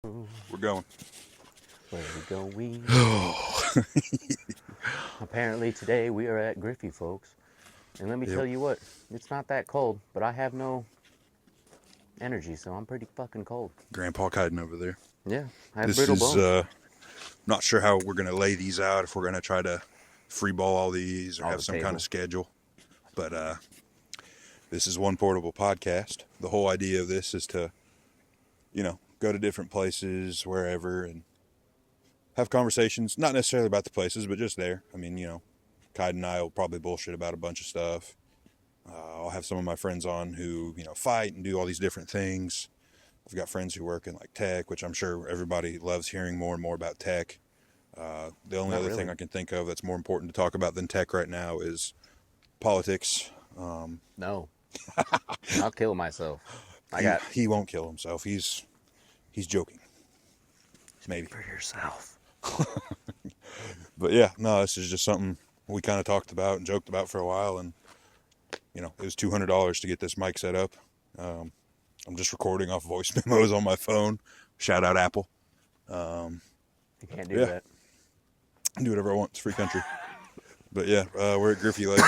We're going. Where are we going? Oh. Apparently today we are at Griffey, folks. And let me Yep. tell you what, it's not that cold, but I have no energy, so I'm pretty fucking cold. Grandpa Kiden over there. Yeah, I have This brittle is, bones. not sure how we're going to lay these out, if we're going to try to free ball all these or On have the some kind table. of schedule. But this is One Portable Podcast. The whole idea of this is to, go to different places, wherever, and have conversations, not necessarily about the places, but just there. I mean, Kiden and I will probably bullshit about a bunch of stuff. I'll have some of my friends on who, fight and do all these different things. I've got friends who work in like tech, which I'm sure everybody loves hearing more and more about tech. The only other thing I can think of that's more important to talk about than tech right now is politics. No. I'll kill myself. He won't kill himself. He's joking. Maybe. For yourself. But yeah, no, this is just something we kind of talked about and joked about for a while, and it was $200 to get this mic set up. I'm just recording off voice memos on my phone. Shout out Apple. You can't do that. I can do whatever I want. It's free country. But yeah, we're at Griffey Lake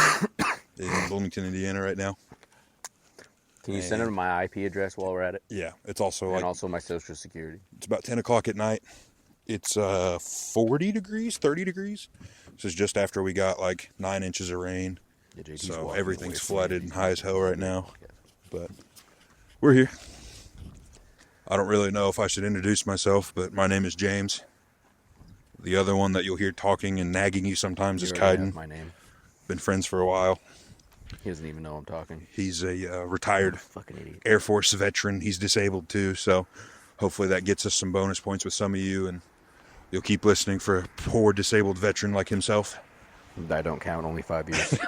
in Bloomington, Indiana right now. Can you send them my IP address while we're at it? Yeah, it's also And also my social security. It's about 10 o'clock at night. It's 40 degrees, 30 degrees. This is just after we got like 9 inches of rain. Yeah, So everything's flooded and high as hell right now. But we're here. I don't really know if I should introduce myself, but my name is James. The other one that you'll hear talking and nagging you sometimes is Kiden. My name. Been friends for a while. He doesn't even know I'm talking. He's a retired Fucking idiot. Air Force veteran. He's disabled too, so hopefully that gets us some bonus points with some of you, and you'll keep listening for a poor disabled veteran like himself. I don't count, only 5 years.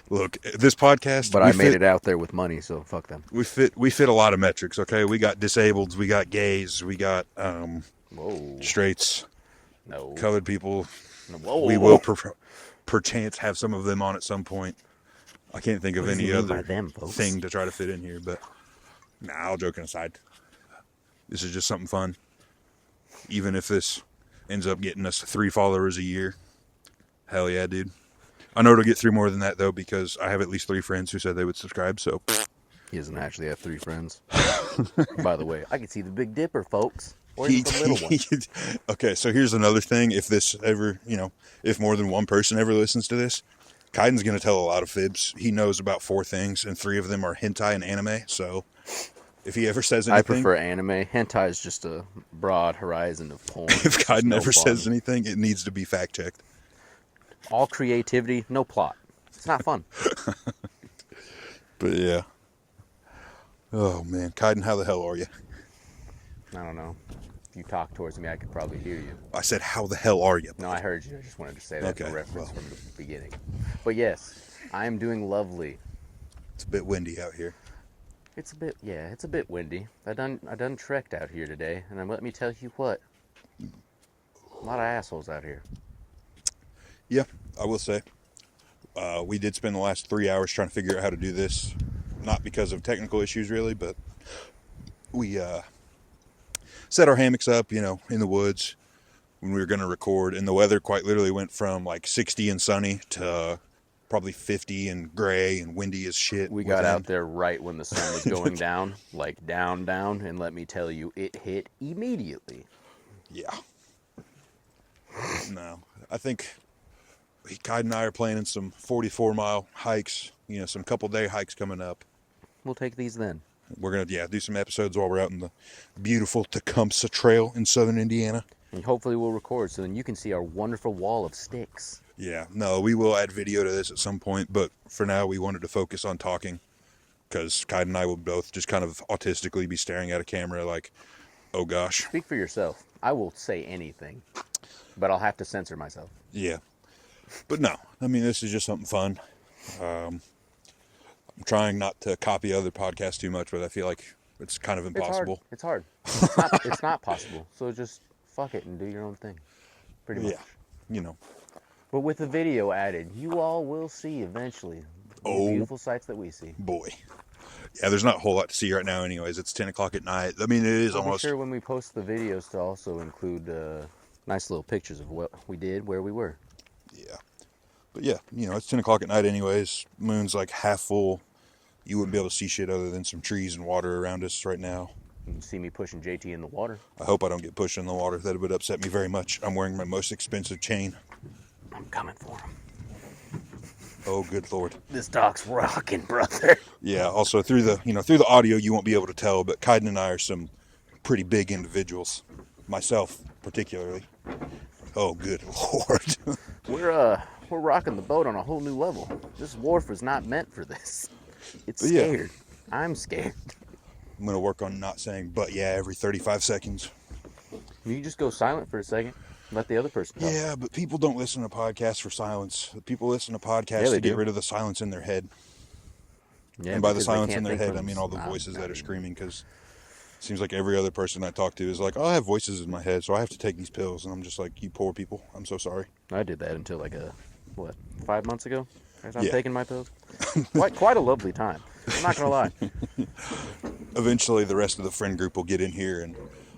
Look, this podcast, But I made it out there with money, so fuck them. We fit a lot of metrics. Okay, we got disableds, we got gays, we got Whoa. straights, No. colored people. Whoa. We will perchance have some of them on at some point. I can't think of What does any he mean other by them, folks? thing to try to fit in here, but all joking aside, this is just something fun. Even if this ends up getting us 3 followers a year, hell yeah, dude. I know it'll get 3 more than that though, because I have at least 3 friends who said they would subscribe. So he doesn't actually have 3 friends. By the way, I can see the Big Dipper, folks. Or even the little one. Okay, so here's another thing. If this ever, if more than one person ever listens to this, Kaiden's going to tell a lot of fibs. He knows about 4 things, and 3 of them are hentai and anime. So if he ever says anything... I prefer anime. Hentai is just a broad horizon of porn. If Kaiden ever says anything, it needs to be fact-checked. All creativity, no plot. It's not fun. But yeah. Oh, man. Kaiden, how the hell are you? I don't know. If you talk towards me, I could probably hear you. I said, how the hell are you? No, I heard you. I just wanted to say that Okay, for reference well. from the beginning. But yes, I am doing lovely. It's a bit windy out here. It's a bit windy. I done trekked out here today, and let me tell you what. A lot of assholes out here. Yeah, I will say. We did spend the last 3 hours trying to figure out how to do this. Not because of technical issues, really, but we set our hammocks up, in the woods when we were going to record. And the weather quite literally went from like 60 and sunny to probably 50 and gray and windy as shit. We got out there right when the sun was going down, like down, and let me tell you, it hit immediately. Yeah. No, I think Kide and I are planning some 44-mile hikes, some couple-day hikes coming up. We'll take these then. We're going to, do some episodes while we're out in the beautiful Tecumseh Trail in southern Indiana. And hopefully we'll record so then you can see our wonderful wall of sticks. Yeah, no, we will add video to this at some point, but for now we wanted to focus on talking because Kide and I will both just kind of autistically be staring at a camera like, oh gosh. Speak for yourself. I will say anything, but I'll have to censor myself. Yeah. But no, I mean, this is just something fun. I'm trying not to copy other podcasts too much, but I feel like it's kind of impossible. It's hard. It's not possible. So just fuck it and do your own thing. Pretty much. Yeah, But with the video added, you all will see eventually the beautiful sights that we see. Boy. Yeah, there's not a whole lot to see right now anyways. It's 10 o'clock at night. I mean, it is I'll be almost... sure when we post the videos to also include nice little pictures of what we did, where we were. Yeah. But yeah, it's 10 o'clock at night anyways. Moon's like half full. You wouldn't be able to see shit other than some trees and water around us right now. You can see me pushing JT in the water. I hope I don't get pushed in the water. That would upset me very much. I'm wearing my most expensive chain. I'm coming for him. Oh, good Lord. This dog's rocking, brother. Yeah, also through the audio you won't be able to tell, but Kaiden and I are some pretty big individuals. Myself, particularly. Oh, good Lord. We're rocking the boat on a whole new level. This wharf was not meant for this. It's scared. Yeah. I'm scared. I'm going to work on not saying but yeah every 35 seconds. You just go silent for a second. Let the other person talk. Yeah, but people don't listen to podcasts for silence. People listen to podcasts to get rid of the silence in their head. Yeah, and by the silence in their head, I mean all the voices that are screaming, because it seems like every other person I talk to is like, oh, I have voices in my head, so I have to take these pills. And I'm just like, you poor people. I'm so sorry. I did that until 5 months ago? I'm taking my pills. Quite a lovely time. I'm not going to lie. Eventually, the rest of the friend group will get in here, and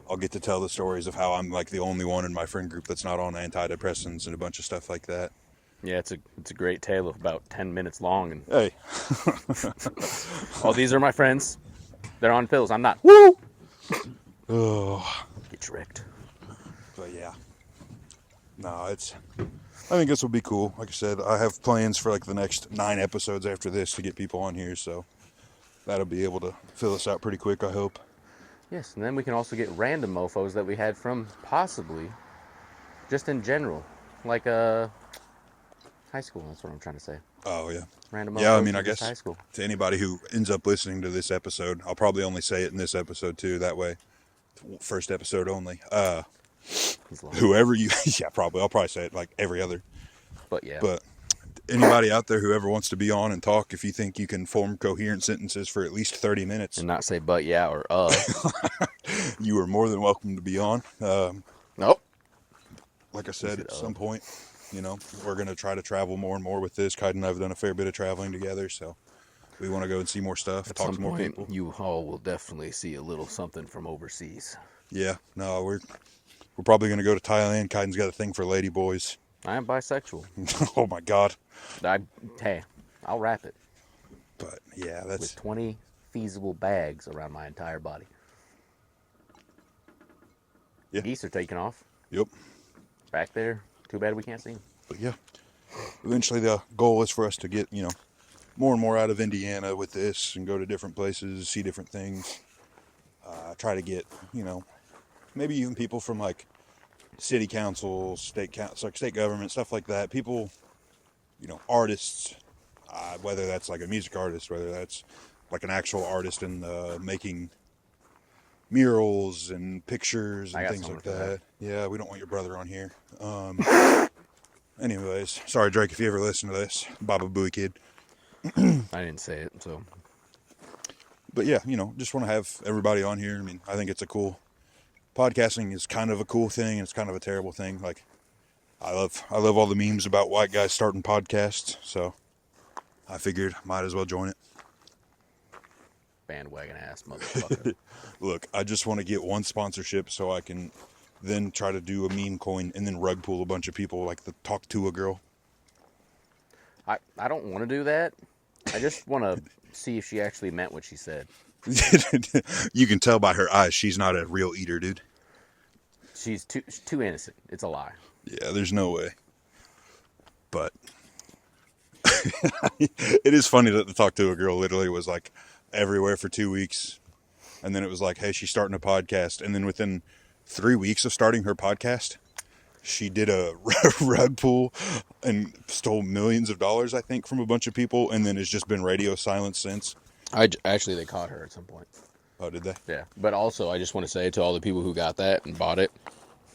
I'll get to tell the stories of how I'm like the only one in my friend group that's not on antidepressants and a bunch of stuff like that. Yeah, it's a great tale of about 10 minutes long. And hey. Oh, these are my friends. They're on pills. I'm not. Woo! Oh. Get tricked. But yeah. No, I think this will be cool. Like I said, I have plans for like the next 9 episodes after this to get people on here, so that'll be able to fill us out pretty quick, I hope. Yes, and then we can also get random mofos that we had from possibly just in general. Like high school, that's what I'm trying to say. Oh, yeah. Random mofos. Yeah, I mean, I guess high school. To anybody who ends up listening to this episode, I'll probably only say it in this episode too, that way. First episode only. Whoever you... yeah, probably. I'll probably say it like every other. But yeah. But anybody out there who ever wants to be on and talk, if you think you can form coherent sentences for at least 30 minutes. And not say but yeah or you are more than welcome to be on. Nope. Like I said, at some point, we're going to try to travel more and more with this. Kaiden and I have done a fair bit of traveling together, so we want to go and see more stuff, talk to more people. You all will definitely see a little something from overseas. Yeah, no, we're probably going to go to Thailand. Kaiden's got a thing for lady boys. I am bisexual. Oh my God. Hey, I'll wrap it. But yeah, that's... with 20 feasible bags around my entire body. Yeah. Geese are taking off. Yep. Back there. Too bad we can't see them. But yeah, eventually the goal is for us to get, more and more out of Indiana with this and go to different places, see different things. Try to get, maybe even people from like city council, state government, stuff like that. People, artists, whether that's like a music artist, whether that's like an actual artist in making murals and pictures and things like that. Yeah, we don't want your brother on here. Anyways, sorry Drake if you ever listen to this. Baba Booey Kid. I didn't say it, so. But yeah, just want to have everybody on here. I mean, I think it's a cool... Podcasting is kind of a cool thing, and it's kind of a terrible thing. Like, I love all the memes about white guys starting podcasts, so I figured might as well join it. Bandwagon ass motherfucker. Look, I just want to get one sponsorship so I can then try to do a meme coin and then rug pull a bunch of people like the Talk to a Girl. I don't want to do that. I just want to see if she actually meant what she said. You can tell by her eyes she's not a real eater, dude. She's too innocent. It's a lie. Yeah, there's no way. But it is funny that the Talk to a Girl literally was like everywhere for 2 weeks. And then it was like, hey, she's starting a podcast. And then within 3 weeks of starting her podcast, she did a rug pull and stole millions of dollars, I think, from a bunch of people. And then has just been radio silence since. Actually, they caught her at some point. Oh, did they? Yeah. But also, I just want to say to all the people who got that and bought it,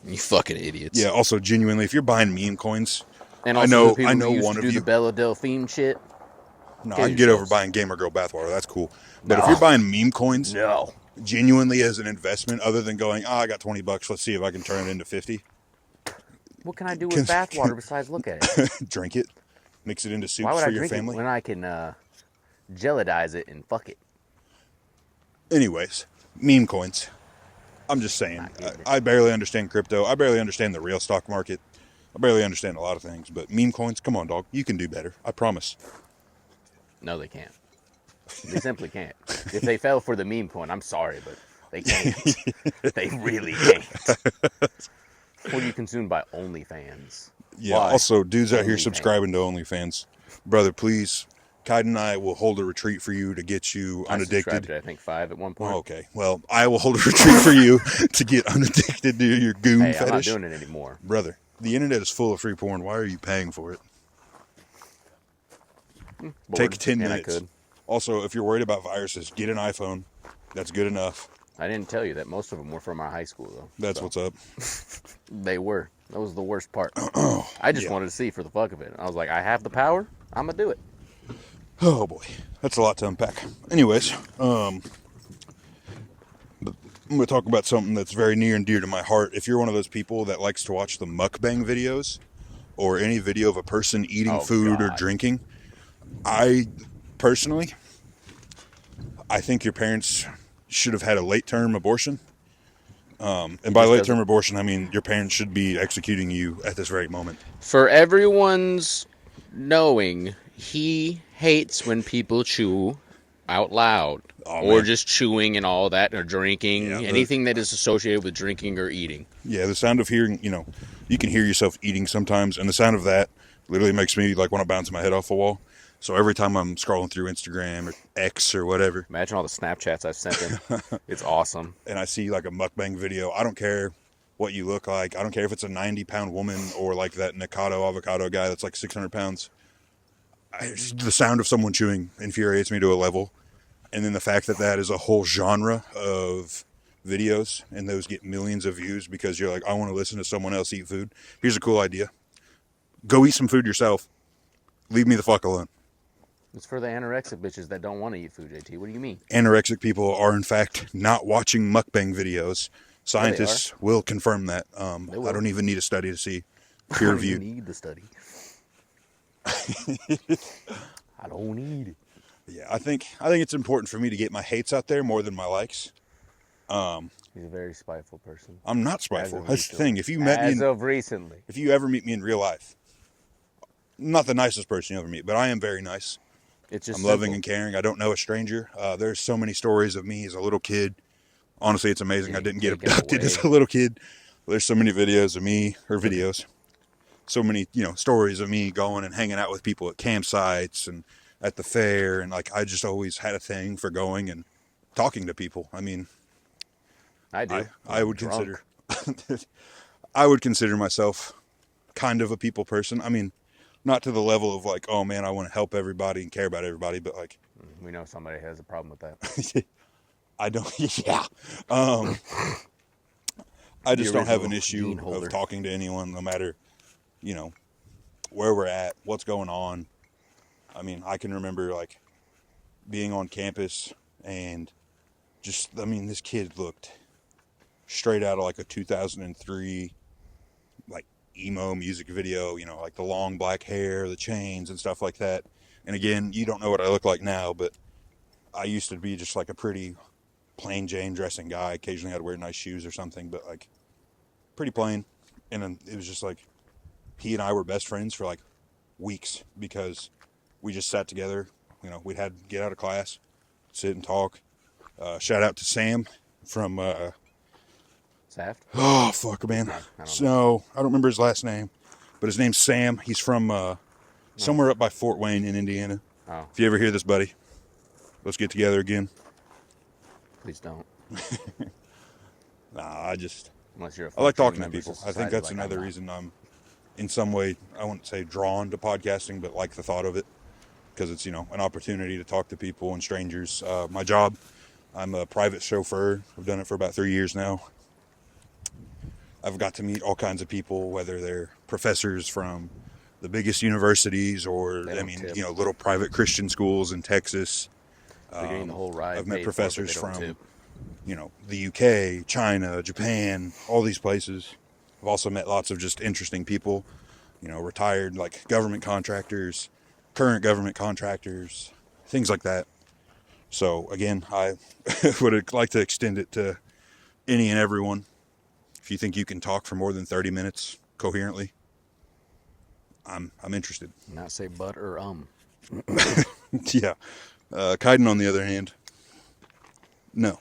you fucking idiots. Yeah, also, genuinely, if you're buying meme coins, and also I know who one of you. The Bella Delphine shit. No, I can get over buying Gamer Girl bathwater. That's cool. But if you're buying meme coins, genuinely as an investment, other than going, I got $20, let's see if I can turn it into 50. What can I do with bathwater besides look at it? Drink it. Mix it into soups Why would for I your drink family. It when I can jellidize it and fuck it? Anyways, meme coins. I'm just saying, Not getting it. I barely understand crypto. I barely understand the real stock market. I barely understand a lot of things, but meme coins, come on, dog. You can do better. I promise. No, they can't. They simply can't. If they fell for the meme coin, I'm sorry, but they can't. They really can't. What are you consumed by? OnlyFans. Yeah, Why? also, dudes out here OnlyFans. subscribing to OnlyFans. Brother, please, Kaiden and I will hold a retreat for you to get you I subscribed unaddicted. to, I think, 5 at one point. Oh, okay, well, I will hold a retreat for you to get unaddicted to your goon Hey, fetish. I'm not doing it anymore. Brother, the internet is full of free porn. Why are you paying for it? Bored, Take 10 and minutes. I could. Also, if you're worried about viruses, get an iPhone. That's good enough. I didn't tell you that most of them were from our high school, though. That's So, what's up. They were. That was the worst part. I just Yeah. wanted to see for the fuck of it. I was like, I have the power. I'm going to do it. Oh boy, that's a lot to unpack. Anyways, I'm going to talk about something that's very near and dear to my heart. If you're one of those people that likes to watch the mukbang videos or any video of a person eating Oh, food or God. drinking, I personally, I think your parents should have had a late-term abortion. And by just late-term doesn't- abortion, I mean your parents should be executing you at this very moment. For everyone's knowing, he hates when people chew out loud. Oh, or man. just chewing and all that, or drinking. Yeah, anything that is associated with drinking or eating. Yeah, the sound of hearing, you can hear yourself eating sometimes, and the sound of that literally makes me like want to bounce my head off a wall. So every time I'm scrolling through Instagram or X or whatever, Imagine all the Snapchats I've sent him. It's awesome. and I see like a mukbang video, I don't care what you look like. I don't care if it's a 90-pound woman or like that Nikado avocado guy that's like 600 pounds. The sound of someone chewing infuriates me to a level. And then the fact that that is a whole genre of videos and those get millions of views because you're like, I want to listen to someone else eat food. Here's a cool idea. Go eat some food yourself. Leave me the fuck alone. It's for the anorexic bitches that don't want to eat food, JT. What do you mean? Anorexic people are in fact not watching mukbang videos. Scientists will confirm that. I don't even need a study to see peer I don't reviewed. need the study. I don't need it. Yeah, I think it's important for me to get my hates out there more than my likes. He's a very spiteful person. I'm not spiteful. As of That's the recently. thing. If you met me, As of recently. if you ever meet me in real life, I'm not the nicest person you ever meet, but I am very nice. It's just I'm loving simple. and caring. I don't know a stranger. There's so many stories of me as a little kid. Honestly, it's amazing. I Getting didn't get taken abducted as away. a little kid. There's so many videos of me, or videos. So many, stories of me going and hanging out with people at campsites and at the fair. And like, I just always had a thing for going and talking to people. I mean, I do. I would Drunk. consider, I would consider myself kind of a people person. I mean, not to the level of like, oh man, I want to help everybody and care about everybody, but like, We know somebody has a problem with that. I don't, yeah. I just don't have an original issue bean holder. of talking to anyone, no matter, where we're at, what's going on. I mean, I can remember like being on campus and this kid looked straight out of like a 2003 like emo music video, like the long black hair, the chains and stuff like that. And again, you don't know what I look like now, but I used to be just like a pretty plain Jane dressing guy. Occasionally I'd wear nice shoes or something, but like pretty plain. And then it was just like he and I were best friends for like weeks because we just sat together. We'd had to get out of class, sit and talk. Shout out to Sam from Saft? oh fuck man. I don't So I don't remember his last name, but his name's Sam. He's from somewhere up by Fort Wayne in Indiana. Oh, If you ever hear this, buddy, let's get together again. please don't. Nah, Unless you're a I like functioning talking to member of people. I society think that's like I'm another not. reason I'm in some way, I wouldn't say drawn to podcasting, but like the thought of it because it's, an opportunity to talk to people and strangers. My job, I'm a private chauffeur. I've done it for about 3 years now. I've got to meet all kinds of people, whether they're professors from the biggest universities or, They don't tip. little private Christian schools in Texas. They're getting the whole ride I've met paid for, but professors they don't from, tip. the UK, China, Japan, all these places. I've also met lots of just interesting people, retired like government contractors, current government contractors, things like that. So again, I would like to extend it to any and everyone. If you think you can talk for more than 30 minutes coherently, I'm interested. Not say but or Yeah. Kaiden, on the other hand, no.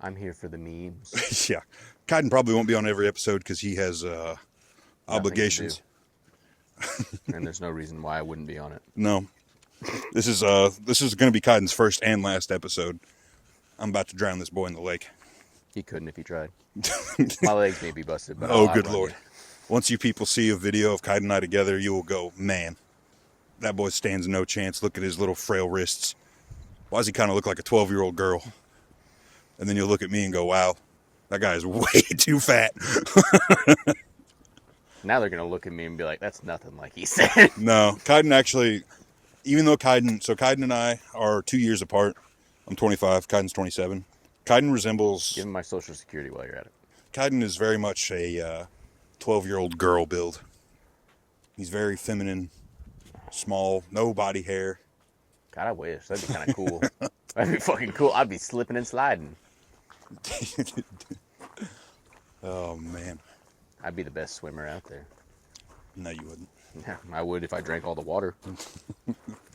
I'm here for the memes. Yeah. Kaiden probably won't be on every episode because he has obligations. And there's no reason why I wouldn't be on it. No. This is going to be Kaiden's first and last episode. I'm about to drown this boy in the lake. He couldn't if he tried. My legs may be busted, but Oh, I'll good outrun Lord. you. Once you people see a video of Kaiden and I together, you will go, man, that boy stands no chance. Look at his little frail wrists. Why does he kind of look like a 12-year-old girl? And then you'll look at me and go, wow, that guy is way too fat. Now they're going to look at me and be like, that's nothing like he said. No, Kaiden actually, even though Kaiden and I are 2 years apart. I'm 25, Kaiden's 27. Kaiden resembles... Give him my social security while you're at it. Kaiden is very much a 12-year-old girl build. He's very feminine, small, no body hair. God, I wish. That'd be kind of cool. That'd be fucking cool. I'd be slipping and sliding. Oh, man. I'd be the best swimmer out there. No, you wouldn't. Yeah, I would if I drank all the water.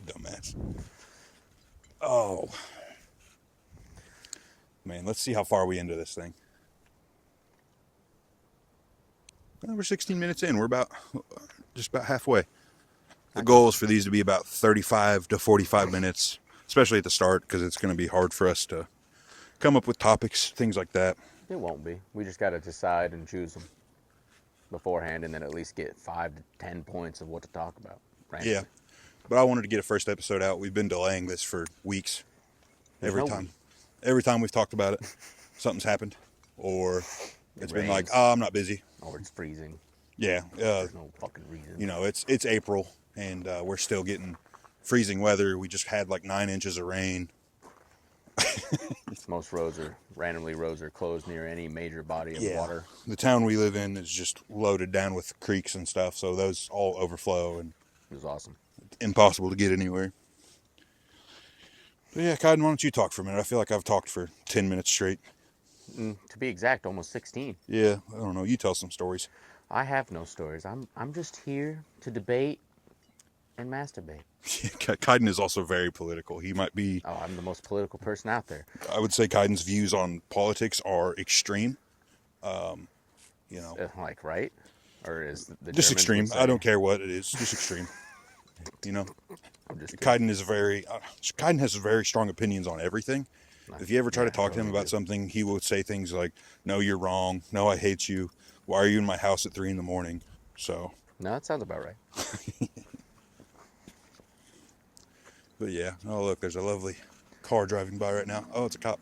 Dumbass. Oh. Man, let's see how far we into this thing. Well, we're 16 minutes in. We're just about halfway. The goal is for these to be about 35 to 45 minutes, especially at the start, because it's going to be hard for us to come up with topics, things like that. It won't be. We just got to decide and choose them beforehand, and then at least get 5 to 10 points of what to talk about. Right? Yeah. But I wanted to get a first episode out. We've been delaying this for weeks. Every time we've talked about it, something's happened. Or it's been like, oh, I'm not busy. Or it's freezing. Yeah. There's no fucking reason. You know, it's April, and we're still getting freezing weather. We just had like 9 inches of rain. Most roads are closed near any major body of water. The town we live in is just loaded down with creeks and stuff, so those all overflow, and It was awesome. it's impossible to get anywhere. But yeah, Kaiden, why don't you talk for a minute? I feel like I've talked for 10 minutes straight. To be exact, almost 16. Yeah, I don't know. You tell some stories. I have no stories. I'm just here to debate and masturbate. Kaiden is also very political. He might be... Oh, I'm the most political person out there. I would say Kaiden's views on politics are extreme. You know... Like, right? Or is the Just Germans extreme. would say- I don't care what it is. Just extreme. You know? I'm just kidding. Kaiden is Kaiden has very strong opinions on everything. If you ever try to talk to him about something, he will say things like, no, you're wrong. No, I hate you. Why are you in my house at 3 a.m? So... No, that sounds about right. But yeah. Oh, look, there's a lovely car driving by right now. Oh, it's a cop.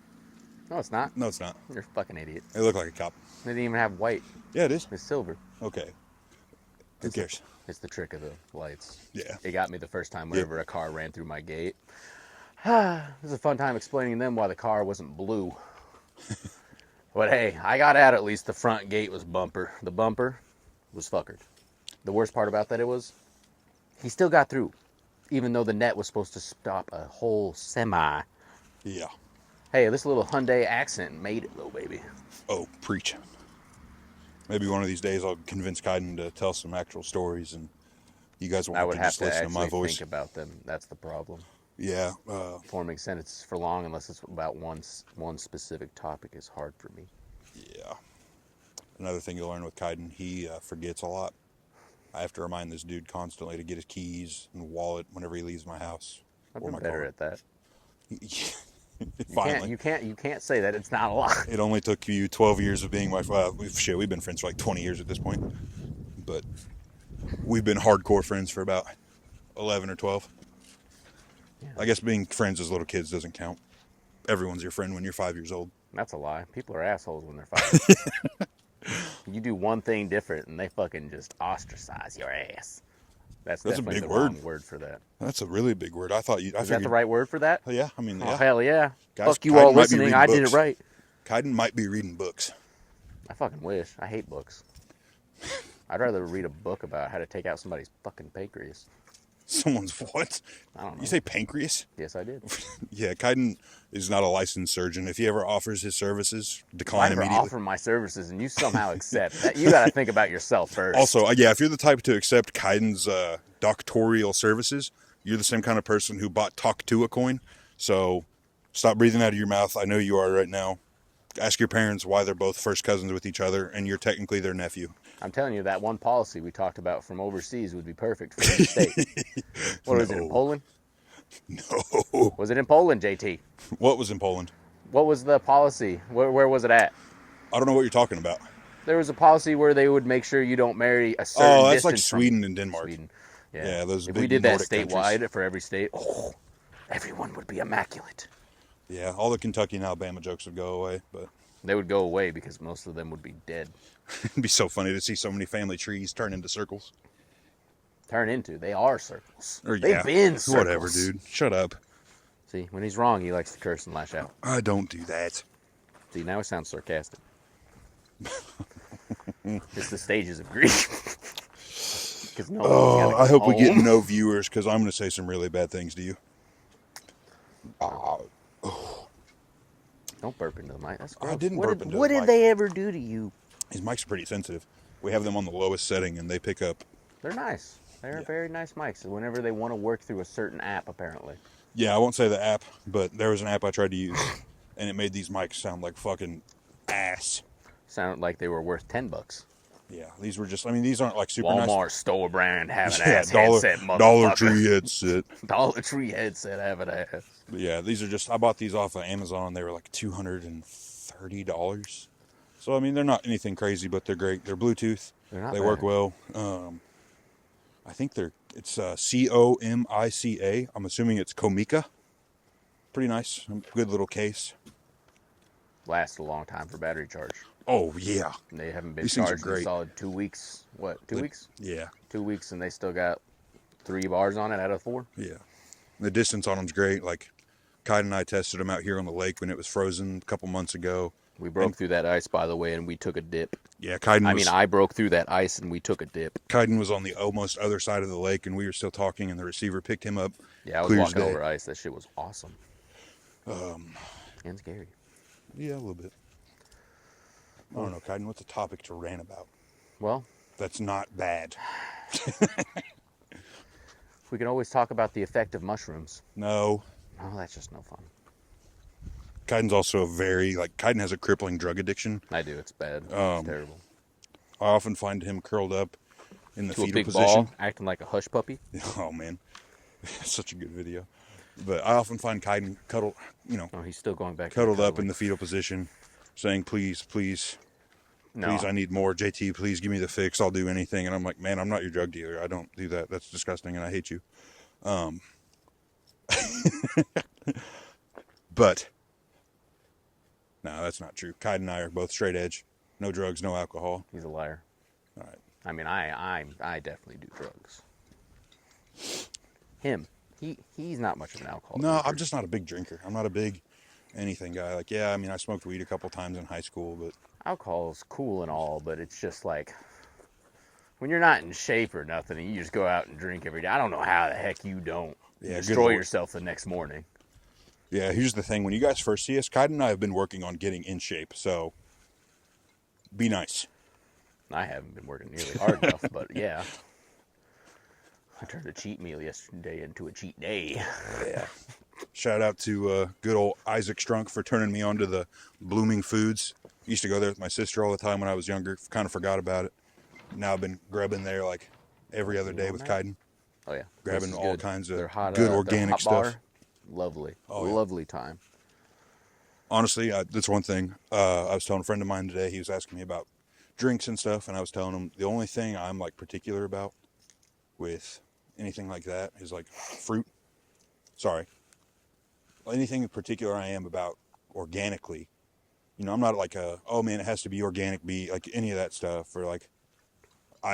No, it's not. No, it's not. You're a fucking idiot. It looked like a cop. They didn't even have white. Yeah, it is. It's silver. Okay. Who cares? It's the trick of the lights. Yeah. It got me the first time whenever a car ran through my gate. It was a fun time explaining to them why the car wasn't blue. But hey, I got out at least. The front gate was bumper. The bumper was fuckered. The worst part about that was he still got through, even though the net was supposed to stop a whole semi. Yeah. Hey, this little Hyundai Accent made it, little baby. Oh, preach. Maybe one of these days I'll convince Kaiden to tell some actual stories, and you guys won't I have would to have just to listen to my actually voice. think about them. That's the problem. Yeah. Forming sentences for long, unless it's about one specific topic, is hard for me. Yeah. Another thing you'll learn with Kaiden, he forgets a lot. I have to remind this dude constantly to get his keys and wallet whenever he leaves my house. I've or been my better car. at that. Finally. You can't say that. It's not a lot. It only took you 12 years of being my... we've been friends for like 20 years at this point. But we've been hardcore friends for about 11 or 12. Yeah. I guess being friends as little kids doesn't count. Everyone's your friend when you're 5 years old. That's a lie. People are assholes when they're 5. You do one thing different, and they fucking just ostracize your ass. That's a definitely big the word. wrong word for that. That's a really big word. I thought you... Is that the right word for that? Yeah, I mean, Oh, yeah. hell yeah. Guys, Fuck you Kaiden all might be listening. reading I did books. it right. Kaiden might be reading books. I fucking wish. I hate books. I'd rather read a book about how to take out somebody's fucking pancreas. Someone's what? I don't know. You say pancreas? Yes, I did. Yeah, Kaiden is not a licensed surgeon. If he ever offers his services, If I decline ever immediately. offer my services and you somehow accept that, you got to think about yourself first. Also, yeah, if you're the type to accept Kaiden's doctorial services, you're the same kind of person who bought Talk to a coin. So stop breathing out of your mouth. I know you are right now. Ask your parents why they're both first cousins with each other, and you're technically their nephew. I'm telling you, that one policy we talked about from overseas would be perfect for each state. What was it, in No. Poland? No. Was it in Poland, JT? What was in Poland? What was the policy? Where was it at? I don't know what you're talking about. There was a policy where they would make sure you don't marry a certain Oh, that's like distance from Sweden and Denmark. Sweden. Yeah, those If big we did that Nordic statewide countries. for every state, oh, everyone would be immaculate. Yeah, all the Kentucky and Alabama jokes would go away, but They would go away because most of them would be dead. it'd be so funny to see so many family trees turn into circles. They are circles. Or, They've yeah, been circles. whatever, dude. Shut up. See, when he's wrong, he likes to curse and lash out. I don't do that. See, now it sounds sarcastic. It's the stages of grief. 'Cause no one's Oh, gotta I go hope we get home. no viewers because I'm going to say some really bad things to you. Don't burp into the mic. That's I gross. didn't What burp did, into What the did mic. they ever do to you? His mic's pretty sensitive. We have them on the lowest setting, and they pick up. They're nice. They're Yeah. very nice mics. Whenever they want to work through a certain app, apparently. Yeah, I won't say the app, but there was an app I tried to use, and it made these mics sound like fucking ass. Sounded like they were worth $10. Yeah, these were just. I mean, these aren't like super nice. Walmart store brand have an Yeah, ass headset, motherfucker. Dollar Tree headset. Dollar Tree headset have an ass. But yeah, these are just. I bought these off of Amazon. They were like $230. So I mean, they're not anything crazy, but they're great. They're Bluetooth. They're not They bad. work well. I think it's Comica. I'm assuming it's Comica. Pretty nice. Good little case. Last a long time for battery charge. Oh yeah, They haven't been These things are charged in a great. solid 2 weeks. What, 2 weeks? yeah, 2 weeks, and they still got 3 bars on it out of 4. yeah. The distance on them's great. Like, Kyle and I tested them out here on the lake when it was frozen a couple months ago. We broke through that ice, by the way, and we took a dip. Yeah, Kaiden I broke through that ice and we took a dip. was on the almost other side of the lake, and we were still talking, and the receiver picked him up. Yeah, I was clear as walking day. over ice. That shit was awesome. And scary. Yeah, a little bit. I don't know, Kaiden, what's a topic to rant about? Well, That's not bad. we can always talk about the effect of mushrooms. No. Oh, that's just no fun. Kaiden's also Kaiden has a crippling drug addiction. I do. It's bad. It's terrible. I often find him curled up in the To a fetal big position. ball, acting like a hush puppy. Oh man, such a good video. But I often find Kaiden Oh, he's still going back. cuddled up in the fetal position, saying, "Please, please, No. please, I need more. JT, please give me the fix. I'll do anything." And I'm like, "Man, I'm not your drug dealer. I don't do that. That's disgusting, and I hate you." But no, that's not true. Kaiden and I are both straight edge. No drugs, no alcohol. He's a liar. All right. I mean, I definitely do drugs. Him, he's not much of an alcoholic. No, I'm just not a big drinker. I'm not a big anything guy. Like, yeah, I mean, I smoked weed a couple times in high school, but Alcohol's cool and all, but it's just like when you're not in shape or nothing, and you just go out and drink every day. I don't know how the heck you don't Yeah, good destroy Lord. yourself the next morning. yeah, here's the thing. When you guys first see us, Kaiden and I have been working on getting in shape, so be nice. I haven't been working nearly hard enough, but yeah. I turned a cheat meal yesterday into a cheat day. Yeah. Shout out to good old Isaac Strunk for turning me on to the Blooming Foods. Used to go there with my sister all the time when I was younger. Kind of forgot about it. Now I've been grubbing there like every other day with Kaiden. Oh yeah, Grabbing This is all good. kinds of Their hot, good their organic hot stuff. bar, lovely, Oh, yeah. lovely time. Honestly, that's one thing. I was telling a friend of mine today, he was asking me about drinks and stuff, and I was telling him the only thing I'm like particular about with anything like that is like fruit. Sorry. Anything in particular I am about organically. You know, I'm not like oh man, it has to be organic, like any of that stuff, or like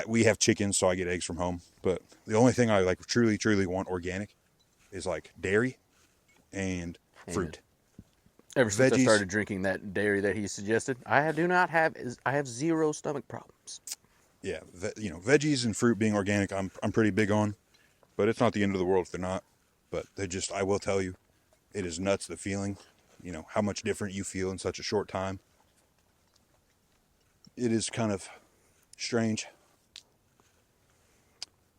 we have chickens, so I get eggs from home. But the only thing I like truly, truly want organic is like dairy and fruit. Ever since I Veggies. started drinking that dairy that he suggested, I have zero stomach problems. Yeah, veggies and fruit being organic, I'm pretty big on. but it's not the end of the world if they're not. But I will tell you, it is nuts, the feeling, how much different you feel in such a short time. It is kind of strange.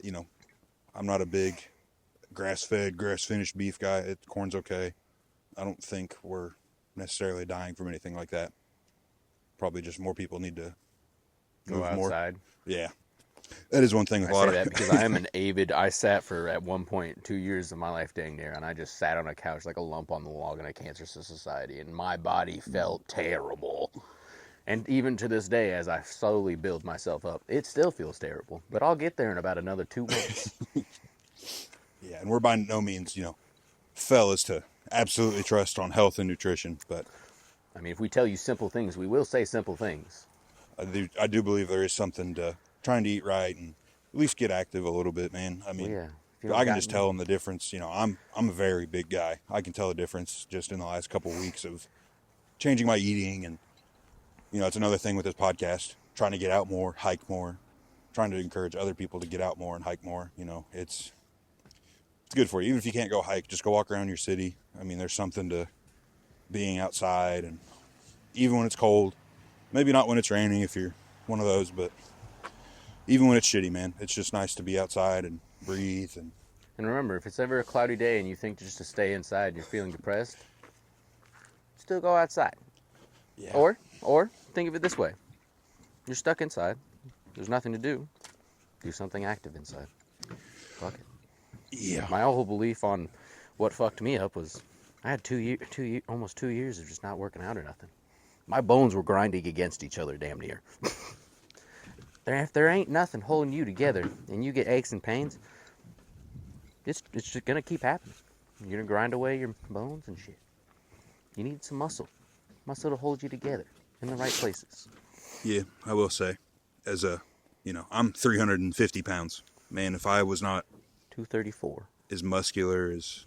I'm not a big grass-fed, grass-finished beef guy. Corn's okay. I don't think we're necessarily dying from anything like that. Probably just more people need to Go move more. outside. Yeah. That is one thing with a I lot say of... that because I am an avid. I sat for at one point 2 years of my life dang near, and I just sat on a couch like a lump on the log in a cancer society, and my body felt terrible. And even to this day, as I slowly build myself up, it still feels terrible. But I'll get there in about another 2 months. Yeah, and we're by no means, fellas to absolutely trust on health and nutrition, but I mean, if we tell you simple things, we will say simple things. I do believe there is something to trying to eat right and at least get active a little bit, man. I mean, yeah. I can just tell them the difference. I'm a very big guy. I can tell the difference just in the last couple of weeks of changing my eating, and it's another thing with this podcast, trying to get out more, hike more, trying to encourage other people to get out more and hike more. It's good for you. Even if you can't go hike, just go walk around your city. I mean, there's something to being outside, and even when it's cold, maybe not when it's raining if you're one of those, but even when it's shitty, man, it's just nice to be outside and breathe. And remember, if it's ever a cloudy day and you think just to stay inside and you're feeling depressed, still go outside. yeah. Or think of it this way. You're stuck inside. There's nothing to do. Do something active inside. Fuck it. Yeah. My whole belief on what fucked me up was I had almost 2 years of just not working out or nothing. My bones were grinding against each other damn near. If there ain't nothing holding you together and you get aches and pains, it's just gonna keep happening. You're gonna grind away your bones and shit. You need some muscle to hold you together in the right places. Yeah, I will say, I'm 350 pounds. Man, if I was not 234. as muscular as,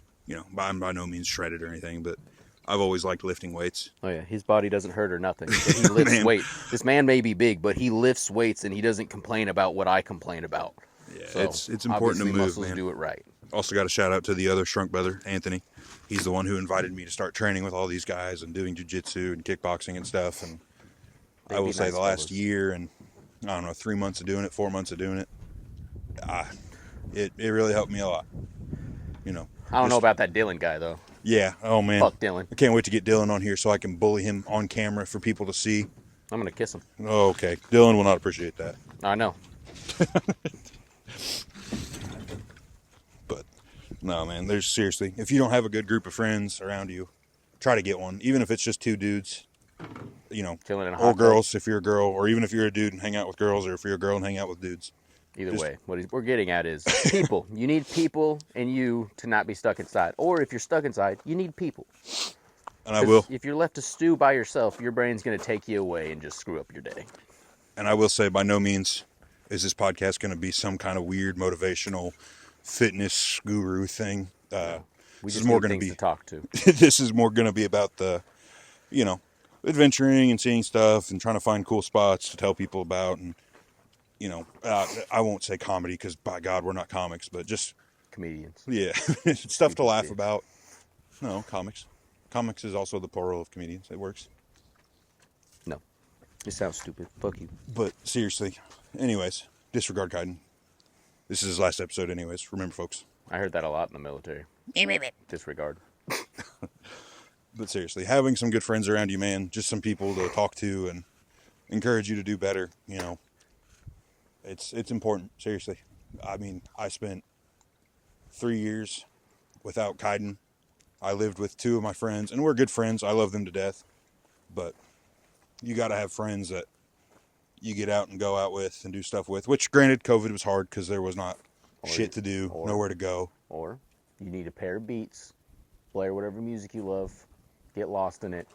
I'm by no means shredded or anything, but I've always liked lifting weights. Oh yeah, his body doesn't hurt or nothing. But he lifts weight. This man may be big, but he lifts weights and he doesn't complain about what I complain about. Yeah, so it's important to move, muscles man. Do it right. Also got a shout out to the other shrunk brother, Anthony. He's the one who invited me to start training with all these guys and doing jiu-jitsu and kickboxing and stuff. And I will say the last year and, 3 months of doing it, 4 months of doing it, it really helped me a lot. I don't know about that Dylan guy, though. Yeah. Oh, man. Fuck Dylan. I can't wait to get Dylan on here so I can bully him on camera for people to see. I'm going to kiss him. Oh, okay. Dylan will not appreciate that. I know. But, no, man, seriously, if you don't have a good group of friends around you, try to get one. Even if it's just 2 dudes, Chilling in a or hot girls if you're a girl, or even if you're a dude and hang out with girls, or if you're a girl and hang out with dudes. Either way, what we're getting at is people. You need people and you to not be stuck inside. Or if you're stuck inside, you need people. And I will. If you're left to stew by yourself, your brain's going to take you away and just screw up your day. And I will say, by no means is this podcast going to be some kind of weird motivational fitness guru thing. We this just is more need going to things be to talk to. This is more going to be about the, adventuring and seeing stuff and trying to find cool spots to tell people about. And I won't say comedy because by God we're not comics, but just Comedians. yeah, stuff to laugh about. No, comics. Comics is also the plural of comedians. It works. No. It sounds stupid. Fuck you. But seriously, anyways, disregard Kaiden. This is his last episode anyways. Remember, folks. I heard that a lot in the military. Disregard. But seriously, having some good friends around you, man, just some people to talk to and encourage you to do better, it's important, seriously. I mean, I spent 3 years without Kaiden. I lived with 2 of my friends, and we're good friends. I love them to death. But you got to have friends that you get out and go out with and do stuff with, which granted, COVID was hard because there was not shit to do, nowhere to go. Or you need a pair of Beats, play whatever music you love, get lost in it,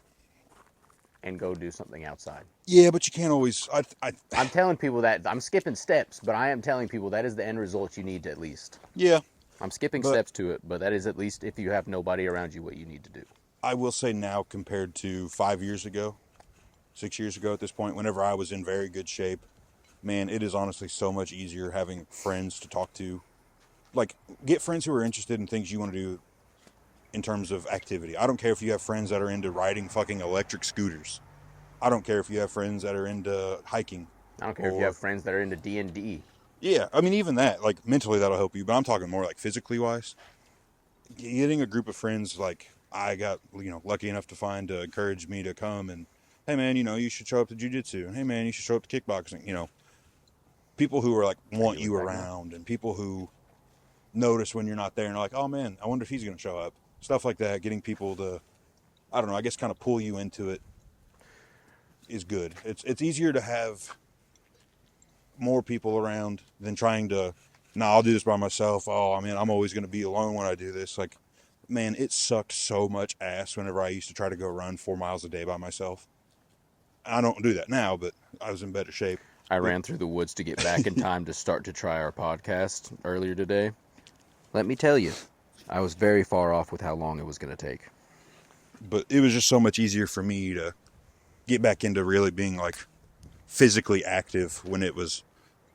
and go do something outside. Yeah, but you can't always... I'm telling people that. I'm skipping steps, but I am telling people that is the end result you need at least. Yeah. I'm skipping steps to it, but that is at least if you have nobody around you what you need to do. I will say now compared to 5 years ago, 6 years ago at this point, whenever I was in very good shape, man, it is honestly so much easier having friends to talk to like, get friends who are interested in things you want to do in terms of activity. I don't care if you have friends that are into riding fucking electric scooters. I don't care if you have friends that are into hiking. I don't care if you have friends that are into D&D. Yeah, I mean, even that, like, mentally that'll help you, but I'm talking more like physically wise. Getting a group of friends like I got, lucky enough to find to encourage me to come and, hey man, you should show up to jiu-jitsu, and hey man, you should show up to kickboxing, people who are like want you around, and people who notice when you're not there and are like, oh man, I wonder if he's going to show up. Stuff like that, getting people to, I don't know, I guess kind of pull you into it is good. It's easier to have more people around than trying to, I'll do this by myself. Oh, I mean, I'm always going to be alone when I do this. Like, man, it sucked so much ass whenever I used to try to go run 4 miles a day by myself. I don't do that now, but I was in better shape. I ran through the woods to get back in time to start to try our podcast earlier today. Let me tell you, I was very far off with how long it was going to take. But it was just so much easier for me to get back into really being like physically active when it was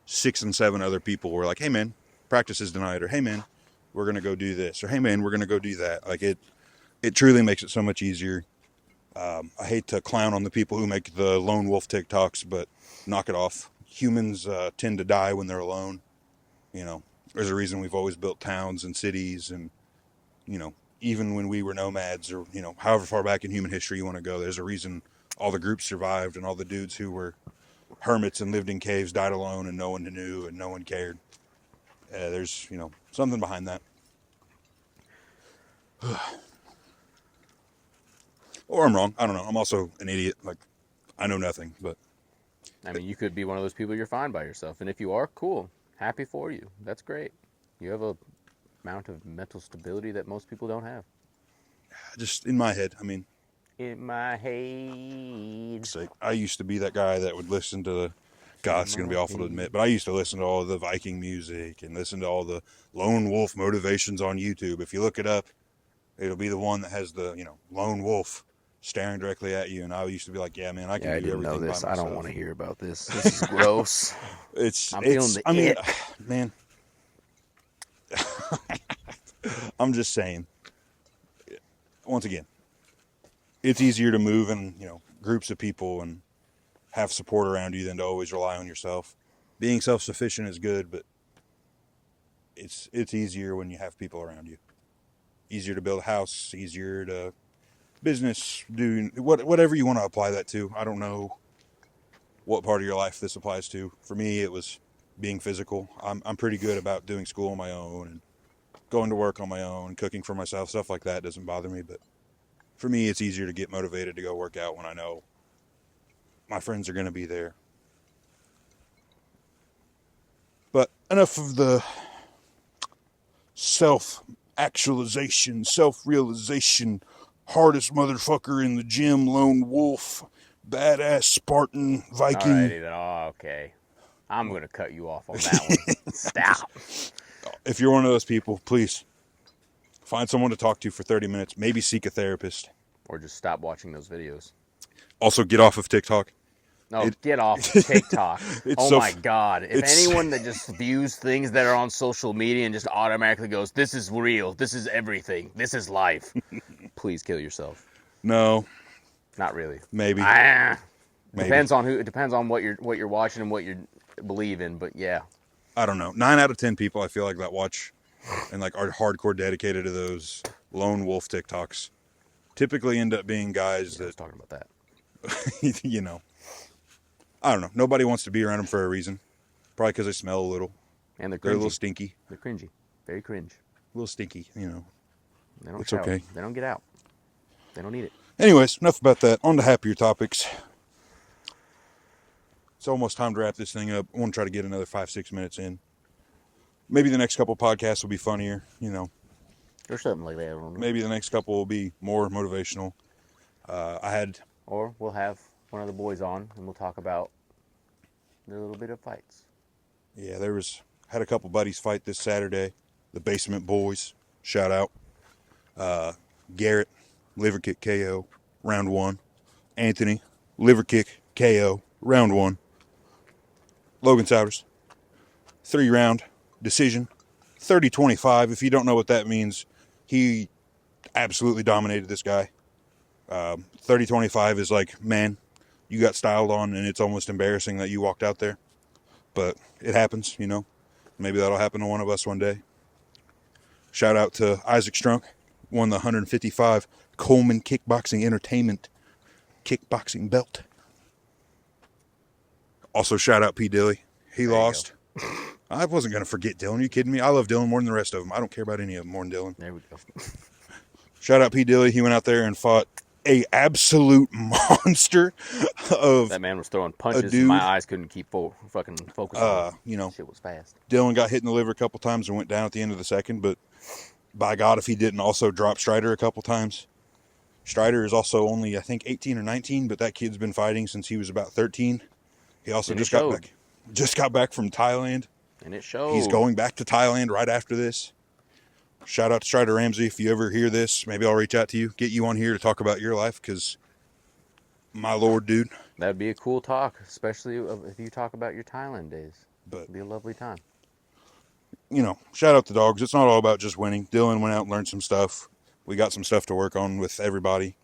6 and 7 other people were like, hey man, practice is tonight, or hey man, we're going to go do this, or hey man, we're going to go do that. Like it truly makes it so much easier. I hate to clown on the people who make the lone wolf TikToks, but knock it off. Humans tend to die when they're alone. There's a reason we've always built towns and cities, and, even when we were nomads, or, however far back in human history you want to go, there's a reason all the groups survived, and all the dudes who were hermits and lived in caves died alone, and no one knew and no one cared. There's, something behind that. Or I'm wrong. I don't know. I'm also an idiot. Like, I know nothing, but. I mean, you could be one of those people you're fine by yourself. And if you are, cool. Happy for you. That's great. You have a amount of mental stability that most people don't have. Just in my head. I mean. In my head. I used to be that guy that would listen to the. God, it's going to be awful to admit, but I used to listen to all the Viking music and listen to all the lone wolf motivations on YouTube. If you look it up, it'll be the one that has the, lone wolf staring directly at you. And I used to be like, yeah, man, I can do everything by myself. I don't want to hear about this. This is gross. Man, I'm just saying, once again, it's easier to move in, groups of people and have support around you than to always rely on yourself. Being self-sufficient is good, but it's easier when you have people around you. Easier to build a house, easier to business, do whatever you want to apply that to. I don't know what part of your life this applies to. For me, it was being physical. I'm pretty good about doing school on my own and going to work on my own, cooking for myself, stuff like that doesn't bother me. But for me, it's easier to get motivated to go work out when I know my friends are going to be there. But enough of the self-actualization, self-realization, hardest motherfucker in the gym, lone wolf, badass Spartan Viking. Alrighty then. Oh, okay. I'm going to cut you off on that one. Stop. If you're one of those people, please find someone to talk to for 30 minutes. Maybe seek a therapist. Or just stop watching those videos. Also, get off of TikTok. No, get off TikTok. Oh my God. If anyone that just views things that are on social media and just automatically goes, this is real, this is everything, this is life, please kill yourself. No. Not really. Maybe. Maybe. Depends on who. It depends on what you're watching and what you believe in, but yeah. I don't know. 9 out of 10 people I feel like that watch and like are hardcore dedicated to those lone wolf TikToks typically end up being guys that. I was talking about that. I don't know. Nobody wants to be around them for a reason. Probably because they smell a little. And they're a little stinky. They're cringy. Very cringe. A little stinky, They don't it's shout. okay. They don't get out. They don't need it. Anyways, enough about that. On to happier topics. It's almost time to wrap this thing up. I want to try to get another 5-6 minutes in. Maybe the next couple podcasts will be funnier, Or something like that. Maybe the next couple will be more motivational. Or we'll have one of the boys on and we'll talk about their little bit of fights. Yeah, had a couple buddies fight this Saturday. The Basement Boys, shout out. Garrett, liver kick KO, round 1. Anthony, liver kick KO, round 1. Logan Souders, 3-round decision, 30-25. If you don't know what that means, he absolutely dominated this guy. 30-25 is like, man, you got styled on and it's almost embarrassing that you walked out there. But it happens, you know. Maybe that'll happen to one of us one day. Shout out to Isaac Strunk, won the 155 Coleman Kickboxing Entertainment kickboxing belt. Also, shout out P. Dilly. He lost. I wasn't going to forget Dylan. Are you kidding me? I love Dylan more than the rest of them. I don't care about any of them more than Dylan. There we go. Shout out P. Dilly. He went out there and fought a absolute monster of That man was throwing punches dude. and my eyes couldn't keep fucking focused on it. you know, Shit was fast. Dylan got hit in the liver a couple times and went down at the end of the second, but by God, if he didn't also drop Strider a couple times. Strider is also only, I think, 18 or 19, but that kid's been fighting since he was about 13. He also And just got back from Thailand. And it showed. He's going back to Thailand right after this. Shout out to Strider Ramsey. If you ever hear this, maybe I'll reach out to you, get you on here to talk about your life, because my Lord, dude. That'd be a cool talk, especially if you talk about your Thailand days. But It'd be a lovely time. you know, shout out to dogs. It's not all about just winning. Dylan went out and learned some stuff. We got some stuff to work on with everybody.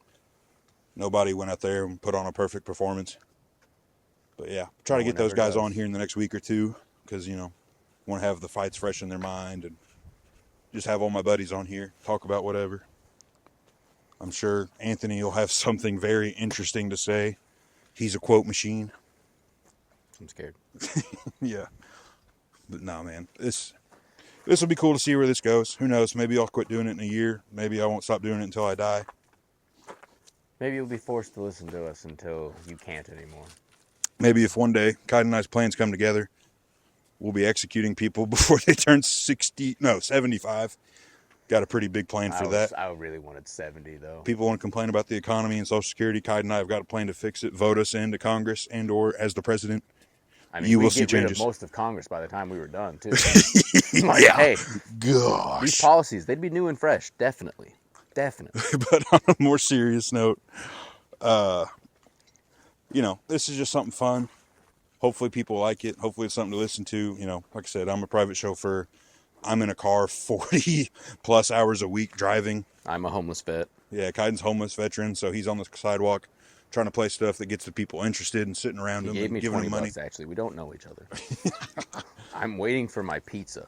Nobody went out there and put on a perfect performance. But yeah, try to No get one those ever guys does. on here in the next week or two, because, you know, want to have the fights fresh in their mind and just have all my buddies on here, talk about whatever. I'm sure Anthony will have something very interesting to say. He's a quote machine. I'm scared. Yeah. But nah, man, this will be cool to see where this goes. Who knows? Maybe I'll quit doing it in a year. Maybe I won't stop doing it until I die. Maybe you'll be forced to listen to us until you can't anymore. Maybe if one day Kyle and I's plans come together, we'll be executing people before they turn 75. Got a pretty big plan for that. I really wanted 70, though. People want to complain about the economy and Social Security. Kyle and I have got a plan to fix it, vote us into Congress and or as the president. I mean, You we'd will see get rid changes. of most of Congress by the time we were done, too. Like, Yeah. hey, Gosh. these policies, they'd be new and fresh. Definitely. Definitely. But on a more serious note, you know, this is just something fun. Hopefully people like it. Hopefully it's something to listen to. You know, like I said, I'm a private chauffeur. I'm in a car 40 plus hours a week driving. I'm a homeless vet. Yeah, Kaiden's homeless veteran, so he's on the sidewalk trying to play stuff that gets the people interested and sitting around He him gave and me giving 20 them money. bucks, actually. We don't know each other. I'm waiting for my pizza.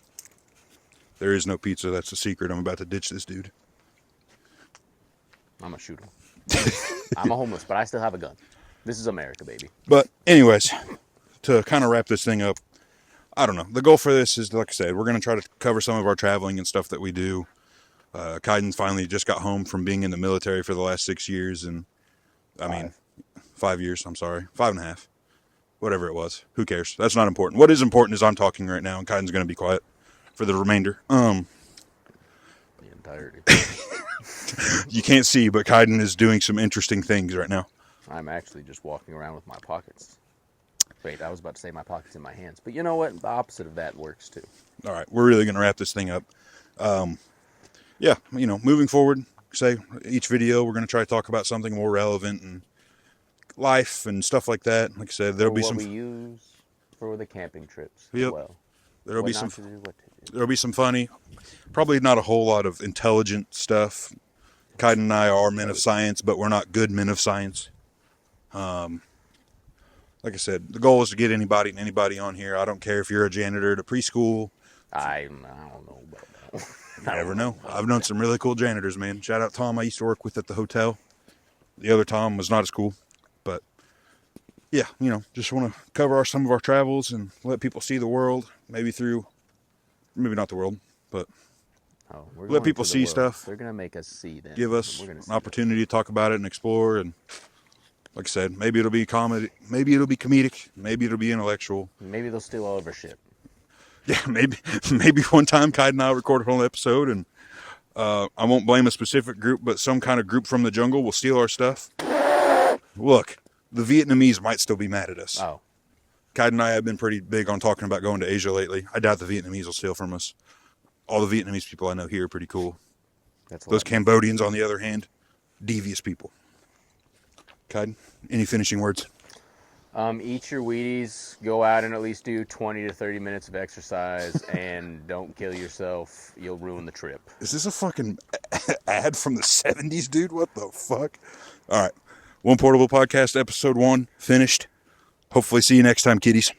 There is no pizza. That's a secret. I'm about to ditch this dude. I'm going to shoot him. I'm a homeless, but I still have a gun. This is America, baby. But anyways, to kind of wrap this thing up, I don't know. The goal for this is, like I said, we're going to try to cover some of our traveling and stuff that we do. Kaiden finally just got home from being in the military for the last 6 years. And I mean, 5 years, I'm sorry. 5.5. Whatever it was. Who cares? That's not important. What is important is I'm talking right now and Kaiden's going to be quiet for the remainder. The entirety. You can't see, but Kaiden is doing some interesting things right now. I'm actually just walking around with my pockets. Wait, I was about to say my pockets in my hands. But you know what? The opposite of that works, too. All right, we're really going to wrap this thing up. Yeah, you know, moving forward, say each video, we're going to try to talk about something more relevant and life and stuff like that. Like I said, there'll be what some, we use for the camping trips. Yep. Well, there'll what be not some, to do, what to do. there'll be some funny, probably not a whole lot of intelligent stuff. Kaiden and I are men of science, but we're not good men of science. Like I said, the goal is to get anybody and anybody on here. I don't care if you're a janitor at a preschool. I don't know about that. You never know. I've known some really cool janitors, man. Shout out Tom I used to work with at the hotel. The other Tom was not as cool. But, yeah, you know, just want to cover some of our travels and let people see the world. Maybe not the world, but Oh, we're let going people to the see world. stuff. They're going to make us see then. give us We're gonna see an opportunity to talk about it and explore. And like I said, maybe it'll be comedy. Maybe it'll be comedic. Maybe it'll be intellectual. that. Maybe they'll steal all of our shit. Yeah, maybe one time Kaiden and I recorded a whole episode and I won't blame a specific group, but some kind of group from the jungle will steal our stuff. Look, the Vietnamese might still be mad at us. Oh, Kaiden and I have been pretty big on talking about going to Asia lately. I doubt the Vietnamese will steal from us. All the Vietnamese people I know here are pretty cool. that's Those what Cambodians, on the other hand, devious people. Kaiden, any finishing words? Eat your Wheaties, go out and at least do 20 to 30 minutes of exercise, and don't kill yourself. You'll ruin the trip. Is this a fucking ad from the 70s, dude? What the fuck? All right. One Portable Podcast, episode 1, finished. Hopefully see you next time, kiddies.